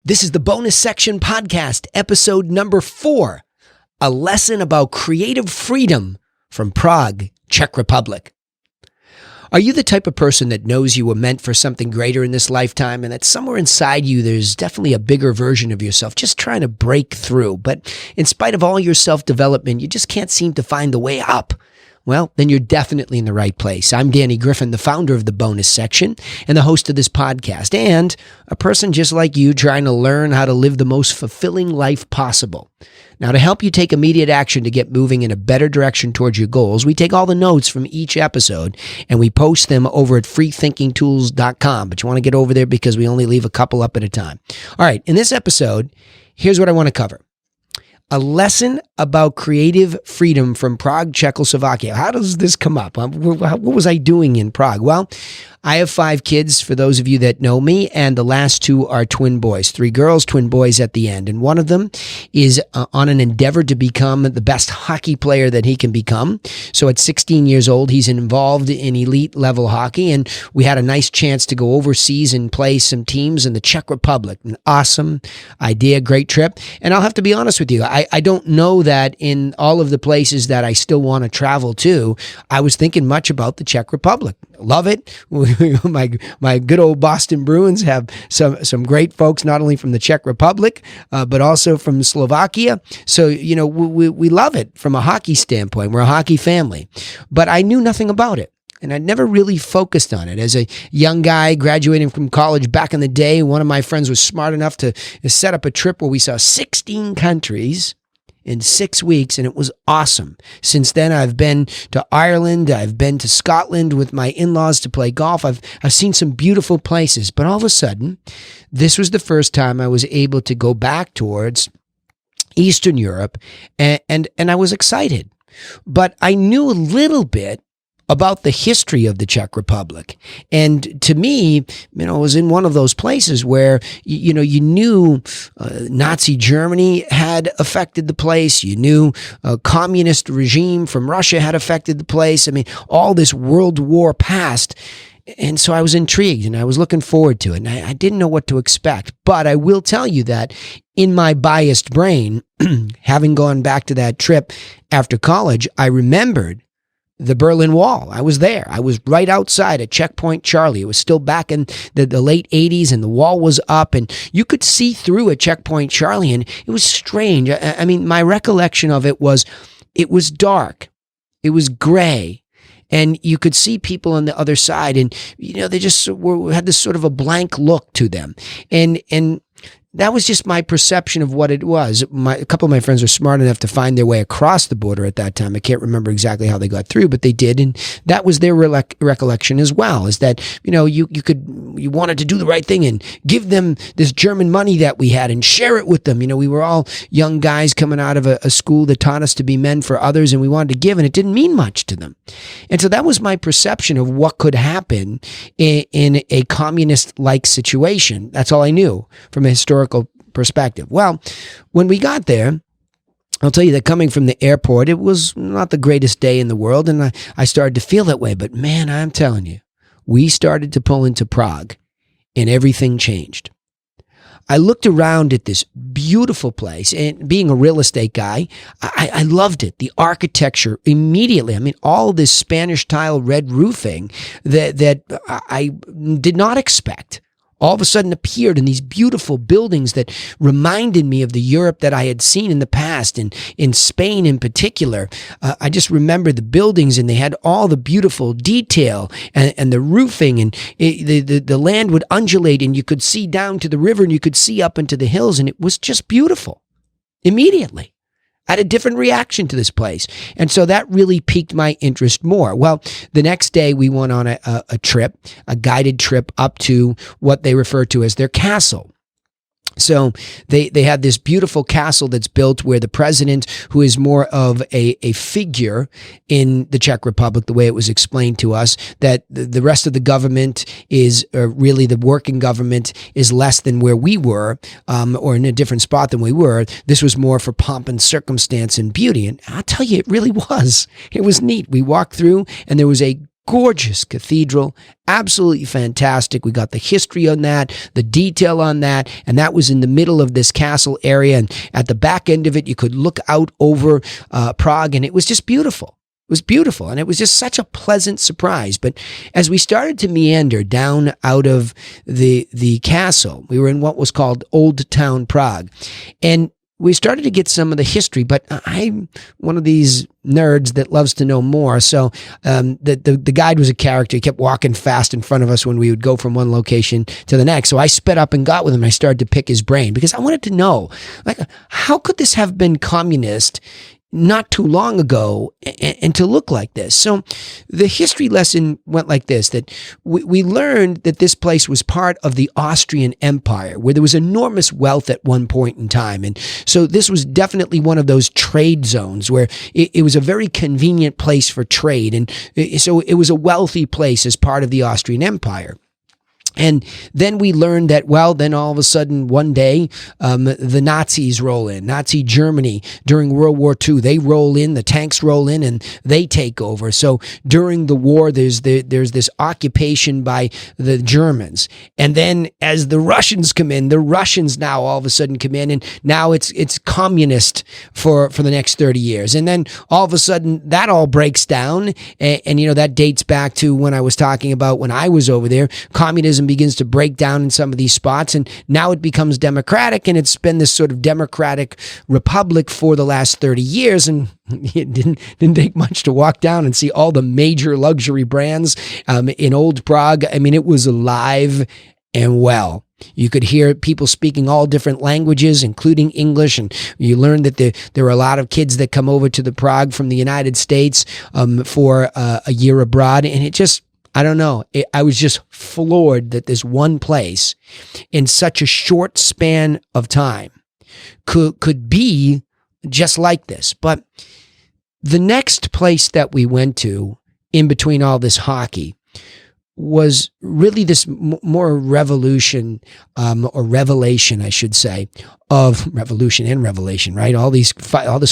This is the Bonus Section Podcast, episode number 4, a lesson about creative freedom from Prague, Czech Republic. Are you the type of person that knows you were meant for something greater in this lifetime and that somewhere inside you there's definitely a bigger version of yourself just trying to break through, but in spite of all your self-development, you just can't seem to find the way up? Well, then you're definitely in the right place. I'm Danny Griffin, the founder of the Bonus Section and the host of this podcast, and a person just like you trying to learn how to live the most fulfilling life possible. Now, to help you take immediate action to get moving in a better direction towards your goals, we take all the notes from each episode and we post them over at freethinkingtools.com. But you want to get over there because we only leave a couple up at a time. All right, in this episode, here's what I want to cover. A lesson about creative freedom from Prague, Czechoslovakia. How does this come up? What was I doing in Prague? Well, I have 5 kids, for those of you that know me, and the last 2 are twin boys. 3 girls, twin boys at the end. And one of them is on an endeavor to become the best hockey player that he can become. So at 16 years old, he's involved in elite level hockey, and we had a nice chance to go overseas and play some teams in the Czech Republic. An awesome idea, great trip. And I'll have to be honest with you, I don't know that in all of the places that I still want to travel to, I was thinking much about the Czech Republic. Love it. My good old Boston Bruins have some great folks, not only from the Czech Republic, but also from Slovakia. So, we love it from a hockey standpoint. We're a hockey family. But I knew nothing about it. And I never really focused on it. As a young guy graduating from college back in the day, one of my friends was smart enough to set up a trip where we saw 16 countries in 6 weeks, and it was awesome. Since then, I've been to Ireland, I've been to Scotland with my in-laws to play golf. I've seen some beautiful places, but all of a sudden, this was the first time I was able to go back towards Eastern Europe, and I was excited. But I knew a little bit about the history of the Czech Republic. And to me, it was in one of those places where, you knew Nazi Germany had affected the place. You knew a communist regime from Russia had affected the place. All this World War past. And so I was intrigued and I was looking forward to it. And I didn't know what to expect. But I will tell you that in my biased brain, having gone back to that trip after college, I remembered the Berlin Wall. I was there. I was right outside at Checkpoint Charlie. It was still back in the late 80s and the wall was up and you could see through at Checkpoint Charlie and it was strange. My recollection of it was dark. It was gray. And you could see people on the other side and, they just had this sort of a blank look to them. And that was just my perception of what it was. A couple of my friends were smart enough to find their way across the border at that time. I can't remember exactly how they got through, but they did. And that was their recollection as well, is that, you wanted to do the right thing and give them this German money that we had and share it with them. We were all young guys coming out of a school that taught us to be men for others, and we wanted to give, and it didn't mean much to them. And so that was my perception of what could happen in a communist-like situation. That's all I knew from a historical perspective. Well, when we got there, I'll tell you that coming from the airport, it was not the greatest day in the world, and I started to feel that way. But man, I'm telling you, we started to pull into Prague, and everything changed. I looked around at this beautiful place, and being a real estate guy, I loved it. The architecture immediately. All this Spanish tile red roofing that I did not expect all of a sudden appeared in these beautiful buildings that reminded me of the Europe that I had seen in the past, and in Spain in particular. I just remember the buildings, and they had all the beautiful detail and the roofing, and the land would undulate, and you could see down to the river, and you could see up into the hills, and it was just beautiful immediately. I had a different reaction to this place. And so that really piqued my interest more. Well, the next day we went on a trip, a guided trip up to what they refer to as their castle. So they had this beautiful castle that's built where the president, who is more of a figure in the Czech Republic, the way it was explained to us, that the rest of the government is really the working government is less than where we were, or in a different spot than we were. This was more for pomp and circumstance and beauty. And I'll tell you, it really was. It was neat. We walked through and there was a gorgeous cathedral, absolutely fantastic. We got the history on that, the detail on that, and that was in the middle of this castle area. And at the back end of it, you could look out over Prague, and it was just beautiful. It was beautiful, and it was just such a pleasant surprise. But as we started to meander down out of the castle, we were in what was called Old Town Prague, and we started to get some of the history, but I'm one of these nerds that loves to know more. So the guide was a character. He kept walking fast in front of us when we would go from one location to the next. So I sped up and got with him. I started to pick his brain because I wanted to know, like, how could this have been communist not too long ago and to look like this? So the history lesson went like this, that we learned that this place was part of the Austrian Empire, where there was enormous wealth at one point in time. And so this was definitely one of those trade zones where it was a very convenient place for trade. And so it was a wealthy place as part of the Austrian Empire. And then we learned that, well, then all of a sudden one day, the Nazis roll in. Nazi Germany during World War II, they roll in, the tanks roll in, and they take over. So during the war, there's this occupation by the Germans. And then as the Russians come in, the Russians now all of a sudden come in, and now it's communist for the next 30 years. And then all of a sudden that all breaks down. And you know, that dates back to when I was talking about when I was over there. Communism begins to break down in some of these spots, and now it becomes democratic, and it's been this sort of democratic republic for the last 30 years. And it didn't take much to walk down and see all the major luxury brands in Old Prague. I mean, it was alive and well. You could hear people speaking all different languages, including English, and you learned that there were a lot of kids that come over to the Prague from the United States for a year abroad, and it just, I don't know. I was just floored that this one place in such a short span of time could be just like this. But the next place that we went to in between all this hockey was really this more revolution, or revelation, I should say, of revolution and revelation, right? All this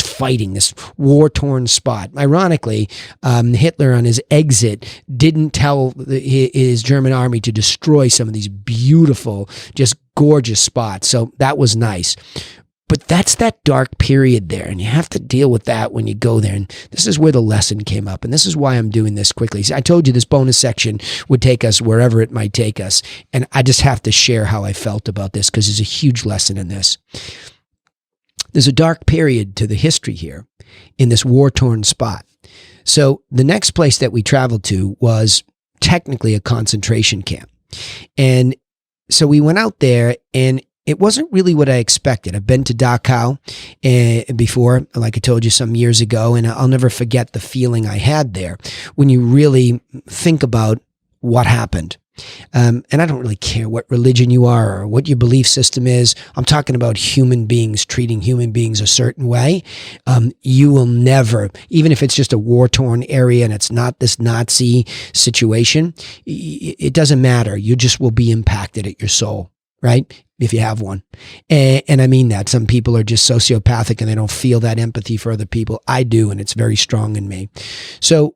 fighting, this war-torn spot. Ironically, Hitler on his exit didn't tell his German army to destroy some of these beautiful, just gorgeous spots. So that was nice. But that's that dark period there, and you have to deal with that when you go there. And this is where the lesson came up, and this is why I'm doing this quickly. See, I told you this bonus section would take us wherever it might take us, and I just have to share how I felt about this because there's a huge lesson in this. There's a dark period to the history here in this war-torn spot. So the next place that we traveled to was technically a concentration camp. And so we went out there, and it wasn't really what I expected. I've been to Dachau before, like I told you some years ago, and I'll never forget the feeling I had there when you really think about what happened. And I don't really care what religion you are or what your belief system is. I'm talking about human beings treating human beings a certain way. You will never, even if it's just a war-torn area and it's not this Nazi situation, it doesn't matter. You just will be impacted at your soul, right? If you have one. And I mean that. Some people are just sociopathic and they don't feel that empathy for other people. I do, and it's very strong in me. So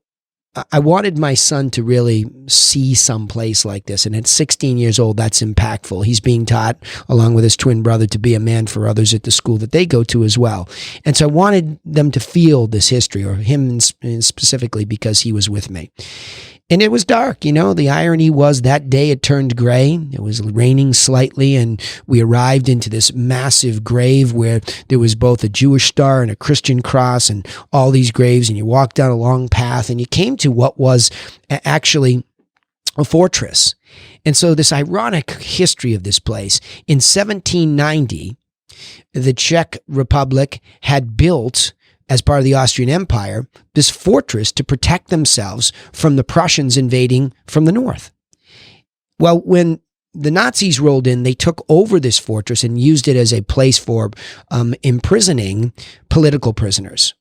I wanted my son to really see some place like this. And at 16 years old, that's impactful. He's being taught, along with his twin brother, to be a man for others at the school that they go to as well. And so I wanted them to feel this history, or him specifically, because he was with me. And it was dark, you know. The irony was that day it turned gray. It was raining slightly, and we arrived into this massive grave where there was both a Jewish star and a Christian cross and all these graves, and you walked down a long path and you came to what was actually a fortress. And so this ironic history of this place, in 1790, the Czech Republic had built, as part of the Austrian Empire, this fortress to protect themselves from the Prussians invading from the north. Well, when the Nazis rolled in, they took over this fortress and used it as a place for imprisoning political prisoners.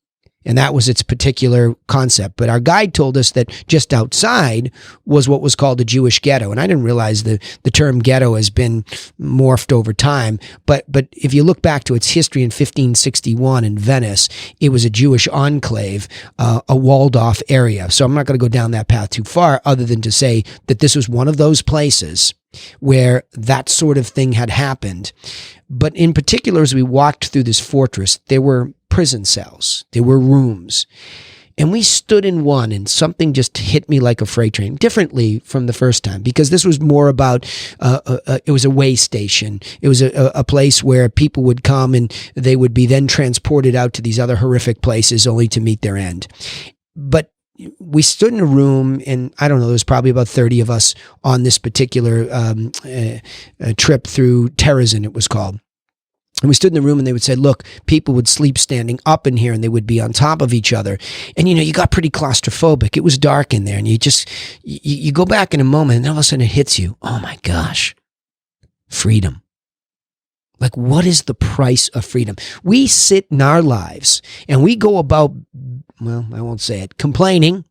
And that was its particular concept. But our guide told us that just outside was what was called a Jewish ghetto. And I didn't realize the term ghetto has been morphed over time. But if you look back to its history in 1561 in Venice, it was a Jewish enclave, a walled off area. So I'm not going to go down that path too far, other than to say that this was one of those places where that sort of thing had happened. But in particular, as we walked through this fortress, there were prison cells, there were rooms, and we stood in one, and something just hit me like a freight train, differently from the first time, because this was more about, it was a way station. It was a place where people would come and they would be then transported out to these other horrific places only to meet their end. But we stood in a room, and I don't know, there was probably about 30 of us on this particular trip through Terezin, it was called. And we stood in the room, and they would say, look, people would sleep standing up in here, and they would be on top of each other. And, you got pretty claustrophobic. It was dark in there, and you go back in a moment, and all of a sudden it hits you. Oh my gosh, freedom. Like, what is the price of freedom? We sit in our lives, and we go about, well, I won't say it, complaining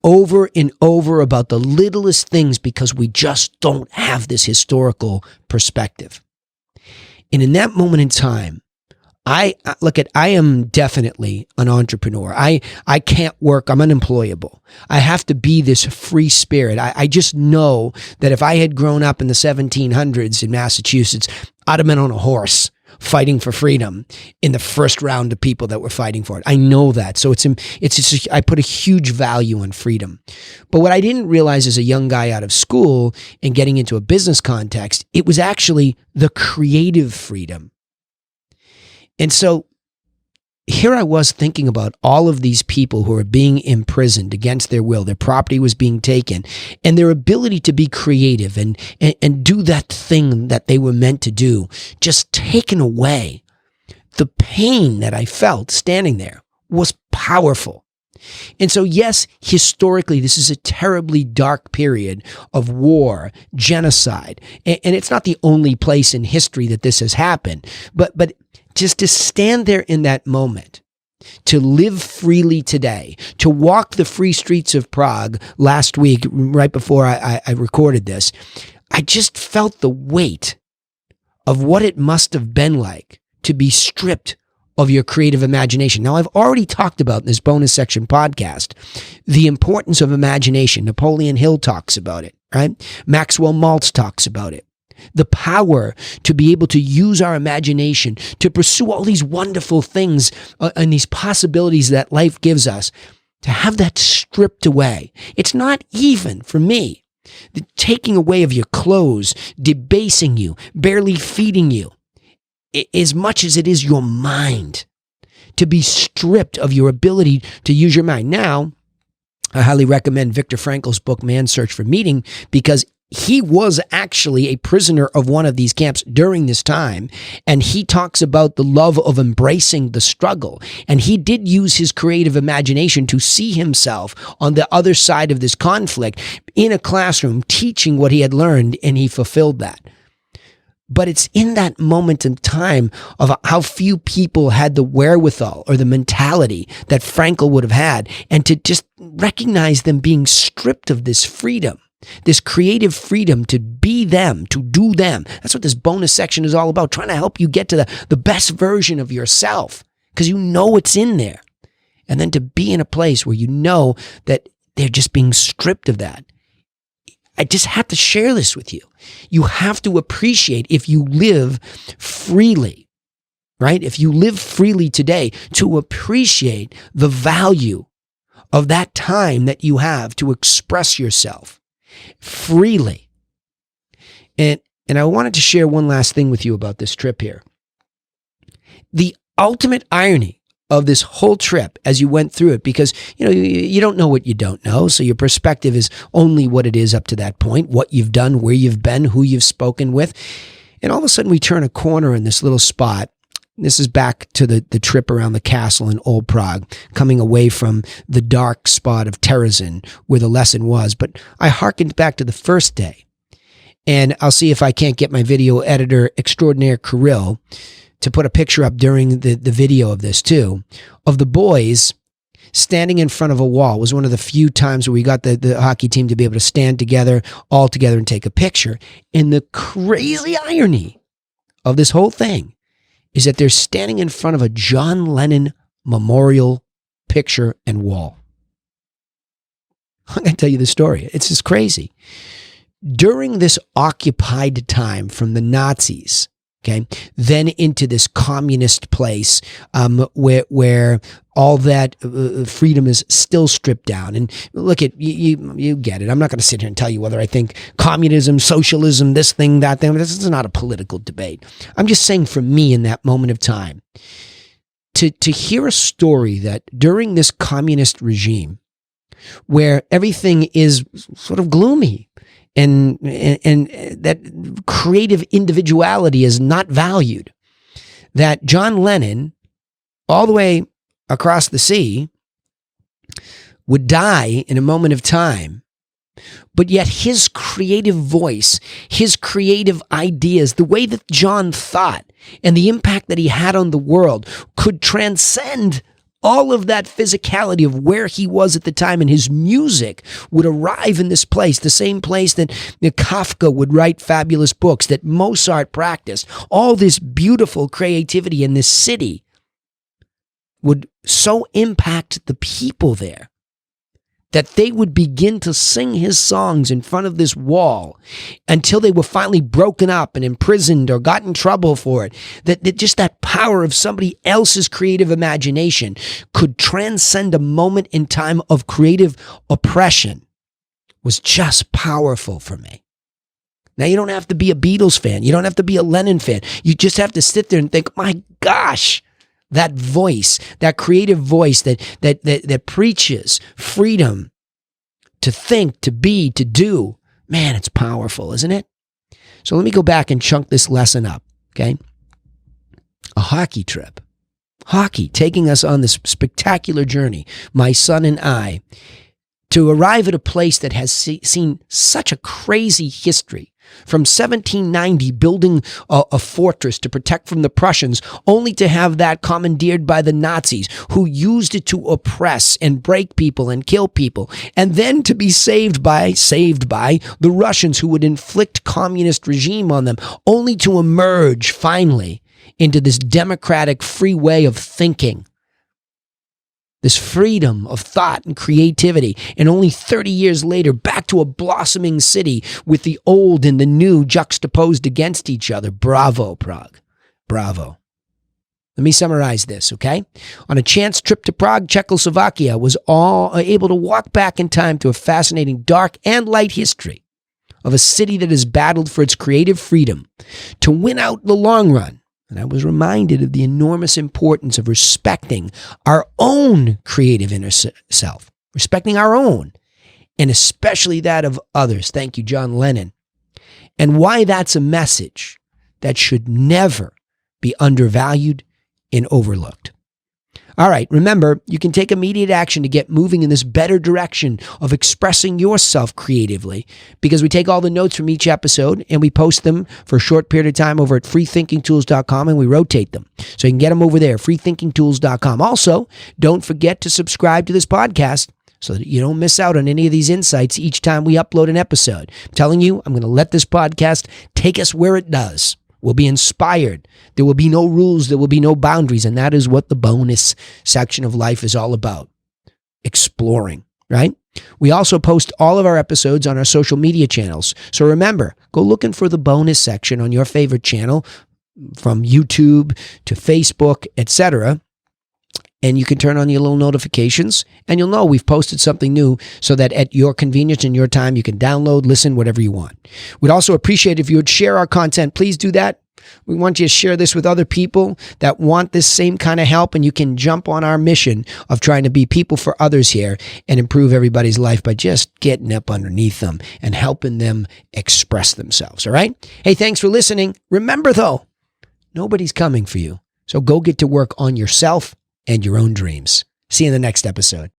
over and over about the littlest things because we just don't have this historical perspective. And in that moment in time, I am definitely an entrepreneur. I can't work. I'm unemployable. I have to be this free spirit. I just know that if I had grown up in the 1700s in Massachusetts, I'd have been on a horse fighting for freedom in the first round of people that were fighting for it. I know that. So I put a huge value on freedom. But what I didn't realize as a young guy out of school and getting into a business context, it was actually the creative freedom. And so here I was thinking about all of these people who are being imprisoned against their will. Their property was being taken, and their ability to be creative and do that thing that they were meant to do, just taken away. The pain that I felt standing there was powerful. And so, yes, historically, this is a terribly dark period of war, genocide, and it's not the only place in history that this has happened, but just to stand there in that moment, to live freely today, to walk the free streets of Prague last week, right before I recorded this, I just felt the weight of what it must have been like to be stripped of your creative imagination. Now, I've already talked about in this bonus section podcast the importance of imagination. Napoleon Hill talks about it, right? Maxwell Maltz talks about it. The power to be able to use our imagination to pursue all these wonderful things and these possibilities that life gives us, to have that stripped away. It's not even, for me, the taking away of your clothes, debasing you, barely feeding you, as much as it is your mind, to be stripped of your ability to use your mind. Now, I highly recommend Viktor Frankl's book, Man's Search for Meaning, because he was actually a prisoner of one of these camps during this time, and he talks about the love of embracing the struggle. And he did use his creative imagination to see himself on the other side of this conflict in a classroom teaching what he had learned, and he fulfilled that. But it's in that moment in time of how few people had the wherewithal or the mentality that Frankl would have had, and to just recognize them being stripped of this freedom, this creative freedom to be them, to do them. That's what this bonus section is all about, trying to help you get to the best version of yourself, because you know it's in there. And then to be in a place where you know that they're just being stripped of that. I just had to share this with you. You have to appreciate, if you live freely, right? If you live freely today, to appreciate the value of that time that you have to express yourself freely. And I wanted to share one last thing with you about this trip here. The ultimate irony of this whole trip as you went through it, because you don't know what you don't know, so your perspective is only what it is up to that point, what you've done, where you've been, who you've spoken with. And all of a sudden we turn a corner in this little spot. This is back to the trip around the castle in Old Prague, coming away from the dark spot of Terezin where the lesson was. But I hearkened back to the first day, and I'll see if I can't get my video editor extraordinaire Kirill to put a picture up during the video of this too, of the boys standing in front of a wall. It was one of the few times where we got the hockey team to be able to stand together, all together, and take a picture. And the crazy irony of this whole thing is that they're standing in front of a John Lennon memorial picture and wall. I'm going to tell you the story. It's just crazy. During this occupied time from the Nazis, okay, then into this communist place where all that freedom is still stripped down. And look at you get it. I'm not going to sit here and tell you whether I think communism, socialism, this thing, that thing. This is not a political debate. I'm just saying, for me, in that moment of time, to hear a story that during this communist regime, where everything is sort of gloomy, and that creative individuality is not valued, that John Lennon, all the way across the sea, would die in a moment of time, but yet his creative voice, his creative ideas, the way that John thought, and the impact that he had on the world could transcend all of that physicality of where he was at the time, and his music would arrive in this place, the same place that Kafka would write fabulous books, that Mozart practiced. All this beautiful creativity in this city would so impact the people there that they would begin to sing his songs in front of this wall until they were finally broken up and imprisoned or got in trouble for it. That just that power of somebody else's creative imagination could transcend a moment in time of creative oppression was just powerful for me. Now, you don't have to be a Beatles fan. You don't have to be a Lennon fan. You just have to sit there and think, my gosh, that voice, that creative voice that preaches freedom to think, to be, to do. Man, it's powerful, isn't it? So let me go back and chunk this lesson up, okay? A hockey trip. Hockey taking us on this spectacular journey, my son and I, to arrive at a place that has seen such a crazy history. From 1790, building a fortress to protect from the Prussians, only to have that commandeered by the Nazis, who used it to oppress and break people and kill people, and then to be saved by the Russians, who would inflict communist regime on them, only to emerge finally into this democratic free way of thinking. This freedom of thought and creativity, and only 30 years later, back to a blossoming city with the old and the new juxtaposed against each other. Bravo, Prague. Bravo. Let me summarize this, okay? On a chance trip to Prague, Czechoslovakia, was all able to walk back in time to a fascinating dark and light history of a city that has battled for its creative freedom to win out in the long run. And I was reminded of the enormous importance of respecting our own creative inner self, respecting our own, and especially that of others. Thank you, John Lennon. And why that's a message that should never be undervalued and overlooked. All right, remember, you can take immediate action to get moving in this better direction of expressing yourself creatively, because we take all the notes from each episode and we post them for a short period of time over at freethinkingtools.com, and we rotate them. So you can get them over there, freethinkingtools.com. Also, don't forget to subscribe to this podcast so that you don't miss out on any of these insights each time we upload an episode. I'm telling you, I'm going to let this podcast take us where it does. We'll be inspired. There will be no rules. There will be no boundaries. And that is what the bonus section of life is all about. Exploring, right? We also post all of our episodes on our social media channels. So remember, go looking for the bonus section on your favorite channel, from YouTube to Facebook, etc. And you can turn on your little notifications, and you'll know we've posted something new, so that at your convenience and your time, you can download, listen, whatever you want. We'd also appreciate if you would share our content. Please do that. We want you to share this with other people that want this same kind of help, and you can jump on our mission of trying to be people for others here and improve everybody's life by just getting up underneath them and helping them express themselves, all right? Hey, thanks for listening. Remember, though, nobody's coming for you. So go get to work on yourself and your own dreams. See you in the next episode.